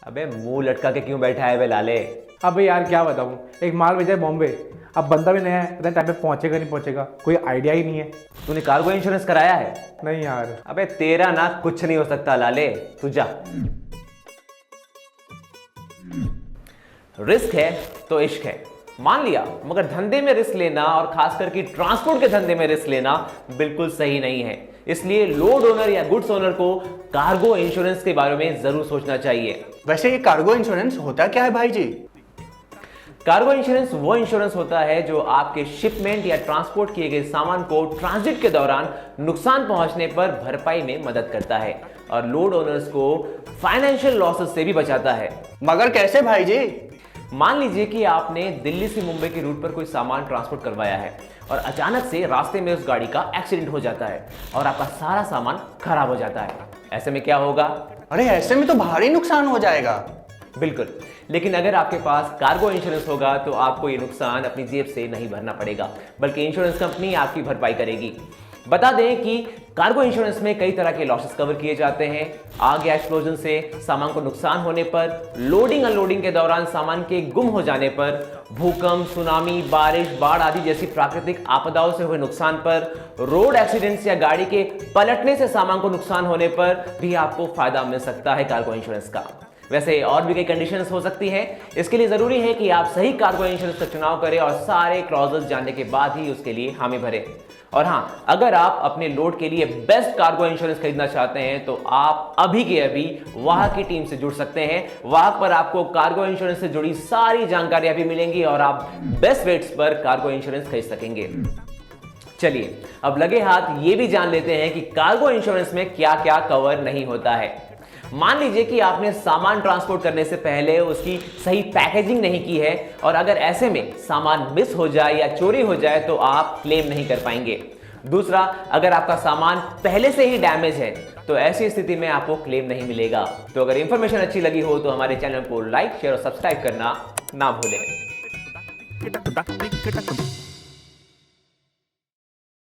अबे मुंह लटका के क्यों बैठा है बे लाले? अबे यार क्या बताऊँ, एक माल भेजा है बॉम्बे। अब बंदा भी नया है, इतने टाइम पे पहुंचेगा नहीं पहुंचेगा, कोई आइडिया ही नहीं है। तूने कार्गो इंश्योरेंस कराया है? नहीं यार। अबे तेरा ना कुछ नहीं हो सकता लाले, तू जा। रिस्क है तो इश्क है, मान लिया, मगर धंधे में रिस्क लेना और खास करके ट्रांसपोर्ट के धंधे में रिस्क लेना बिल्कुल सही नहीं है। इसलिए लोड ओनर या गुड्स ओनर को कार्गो इंश्योरेंस के बारे में जरूर सोचना चाहिए। वैसे ये कार्गो इंश्योरेंस होता क्या है भाई जी? कार्गो इंश्योरेंस वो इंश्योरेंस होता है जो आपके शिपमेंट या ट्रांसपोर्ट किए गए सामान को ट्रांजिट के दौरान नुकसान पहुंचने पर भरपाई में मदद करता है और लोड ओनर्स को फाइनेंशियल लॉसेस से भी बचाता है। मगर कैसे भाई जी? मान लीजिए कि आपने दिल्ली से मुंबई के रूट पर कोई सामान ट्रांसपोर्ट करवाया है और अचानक से रास्ते में उस गाड़ी का एक्सीडेंट हो जाता है और आपका सारा सामान खराब हो जाता है। ऐसे में क्या होगा? अरे ऐसे में तो भारी नुकसान हो जाएगा। बिल्कुल, लेकिन अगर आपके पास कार्गो इंश्योरेंस होगा तो आपको ये नुकसान अपनी जेब से नहीं भरना पड़ेगा, बल्कि इंश्योरेंस कंपनी आपकी भरपाई करेगी। बता दें कि कार्गो इंश्योरेंस में कई तरह के लॉसेस कवर किए जाते हैं। आग या एक्सप्लोजन से सामान को नुकसान होने पर, लोडिंग अनलोडिंग के दौरान सामान के गुम हो जाने पर, भूकंप, सुनामी, बारिश, बाढ़ आदि जैसी प्राकृतिक आपदाओं से हुए नुकसान पर, रोड एक्सीडेंट्स या गाड़ी के पलटने से सामान को नुकसान होने पर भी आपको फायदा मिल सकता है कार्गो इंश्योरेंस का। वैसे और भी कई कंडीशंस हो सकती हैं। इसके लिए जरूरी है कि आप सही कार्गो इंश्योरेंस का चुनाव करें और सारे क्लॉजेस जानने के बाद ही उसके लिए हामी भरें। और हाँ, अगर आप अपने लोड के लिए बेस्ट कार्गो इंश्योरेंस खरीदना चाहते हैं तो आप अभी के अभी वाहक की टीम से जुड़ सकते हैं। वाहक पर आपको कार्गो इंश्योरेंस से जुड़ी सारी जानकारियां भी मिलेंगी और आप बेस्ट रेट्स पर कार्गो इंश्योरेंस खरीद सकेंगे। चलिए अब लगे हाथ ये भी जान लेते हैं कि कार्गो इंश्योरेंस में क्या क्या कवर नहीं होता है। मान लीजिए कि आपने सामान ट्रांसपोर्ट करने से पहले उसकी सही पैकेजिंग नहीं की है और अगर ऐसे में सामान मिस हो जाए या चोरी हो जाए तो आप क्लेम नहीं कर पाएंगे। दूसरा, अगर आपका सामान पहले से ही डैमेज है तो ऐसी स्थिति में आपको क्लेम नहीं मिलेगा। तो अगर इंफॉर्मेशन अच्छी लगी हो तो हमारे चैनल को लाइक, शेयर और सब्सक्राइब करना ना भूलें।